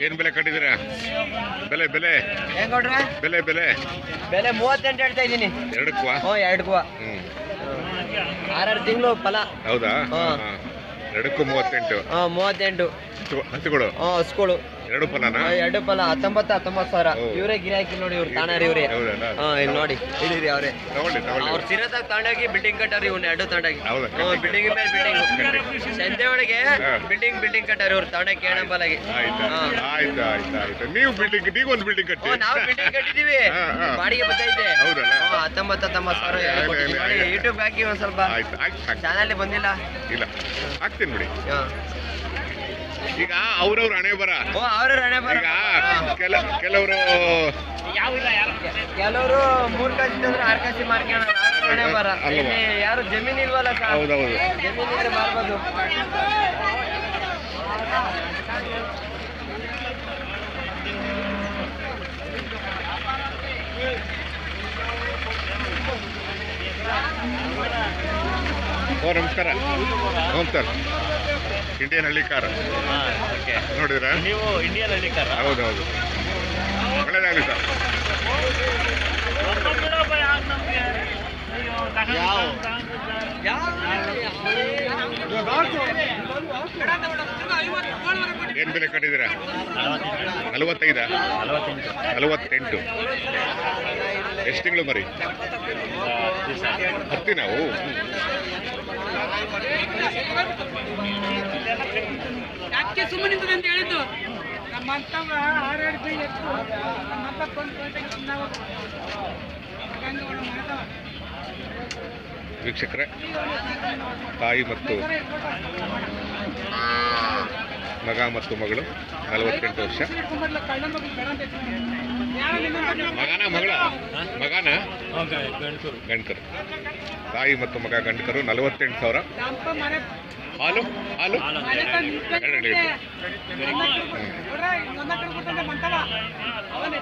ಏನ್ ಬೆಲೆ ಕಟ್ಟಿದ್ದೀರಾ? ಬೆಲೆ ಬೆಲೆ ಹೆಂಗ್ ಕೊಡ್ರೆ? ಬೆಲೆ ಬೆಲೆ ಬೆಲೆ 38 ಹೇಳ್ತಾ ಇದ್ದೀನಿ. ಎರಡಕ್ಕೂ? ಎರಡಕ್ಕೂ. 6 ತಿಂಗಳು ಫಲ. ಹೌದಾ? ಎರಡಕ್ಕೂ 38. 38 ಹಸುಗಳು? ಹಸುಗಳು. ಎರಡು ಫಲನಾ? ಎರಡು ಫಲ 19,000. ಇವರೇ ಗಿರಾಕಿ ನೋಡಿ, ಇವ್ರು ತಾಣಾರಿ ಇವ್ರೆ. ಇಲ್ಲಿ ನೋಡಿ ಇಲ್ಲಿರಿ ಅವ್ರೆ. ಅವ್ರ ಸಿರತಾಗ ತಗೊಂಡೋಗಿ ಬಿಲ್ಡಿಂಗ್ ಕಟ್ಟಾರಿ ಇವ್ನ ಎರಡು ತಗೊಂಡೋಗಿ. ಬಿಲ್ಡಿಂಗ್ ಮೇಲೆ ಬಿಲ್ಡಿಂಗ್ ಸಂಜೆ ಒಳಗೆ ಬಿಲ್ಡಿಂಗ್ ಕಟ್ಟಾರಿ ಇವ್ರು ತಗೊಂಡೋಗಿ ಕೇಳಂಬಲಾಗಿ. ಆಯ್ತು. ನೀವು ಬಿಲ್ಡಿಂಗ್, ನೀವೊಂದು ಬಿಲ್ಡಿಂಗ್ ಕಟ್ಟಿ? ನಾವು ಬಿಲ್ಡಿಂಗ್ ಕಟ್ಟಿದೀವಿ, ಬಾಡಿಗೆ ಬರ್ತೈತೆ. 19,000 ಯೂಟ್ಯೂಬ್ ಹಾಕಿ ಒಂದ್ ಸ್ವಲ್ಪ. ಚಾನಲ್ ಬಂದಿಲ್ಲ. ಇಲ್ಲ, ಹಾಕ್ತೀನಿ ಬಿಡಿ. ಈಗ ಅವ್ರವ್ರ ಹಣೆ ಬರ. ಈಗ ಕೆಲವರು 3 ಕಾಸಿ ಅಂದ್ರೆ 6 ಕಾಸಿ ಮಾರ್ಕೊಳ್ಳೋಣ. ಹಣೆ ಬರ. ಯಾರು ಜಮೀನ್ ಇಲ್ವಲ್ಲ? ಹೌದೌದು, ಜಮೀನ್ ಇದ್ರೆ ಮಾರ್ಬೋದು. ನಮಸ್ಕಾರ. ಹ್ಞೂ ಸರ್, ಇಂಡಿಯನ್ ಹಳ್ಳಿ ಕಾರ್ ನೋಡಿದ್ರಾ ನೀವು? ಇಂಡಿಯನ್ ಹಳ್ಳಿ ಕಾರ್? ಹೌದೌದು, ಒಳ್ಳೇದಾಗಲಿ ಸರ್. ಏನ್ ಬೆಲೆ ಕಟ್ಟಿದ್ದೀರಾ? 45? 48. ಎಷ್ಟು ತಿಂಗಳು ಮರಿ? 10 ನಾವು. ಯಾಕೆ ಸುಮ್ಮನೆ ನಿಂತದೆ ಅಂತ ಹೇಳಿದ್ದು? ನಮ್ಮಂತವ 6 ಕೈ ಎತ್ತು ವೀಕ್ಷಕರೇ, ತಾಯಿ ಮತ್ತು ಮಗ ಮತ್ತು ಮಗಳು 48 ವರ್ಷ. ಮಗನ ಗಂಡಕರು. ತಾಯಿ ಮತ್ತು ಮಗ ಗಂಡಕರು 48,000. ಹಾಲು 2 ಲೀಟರ್. ಅವನ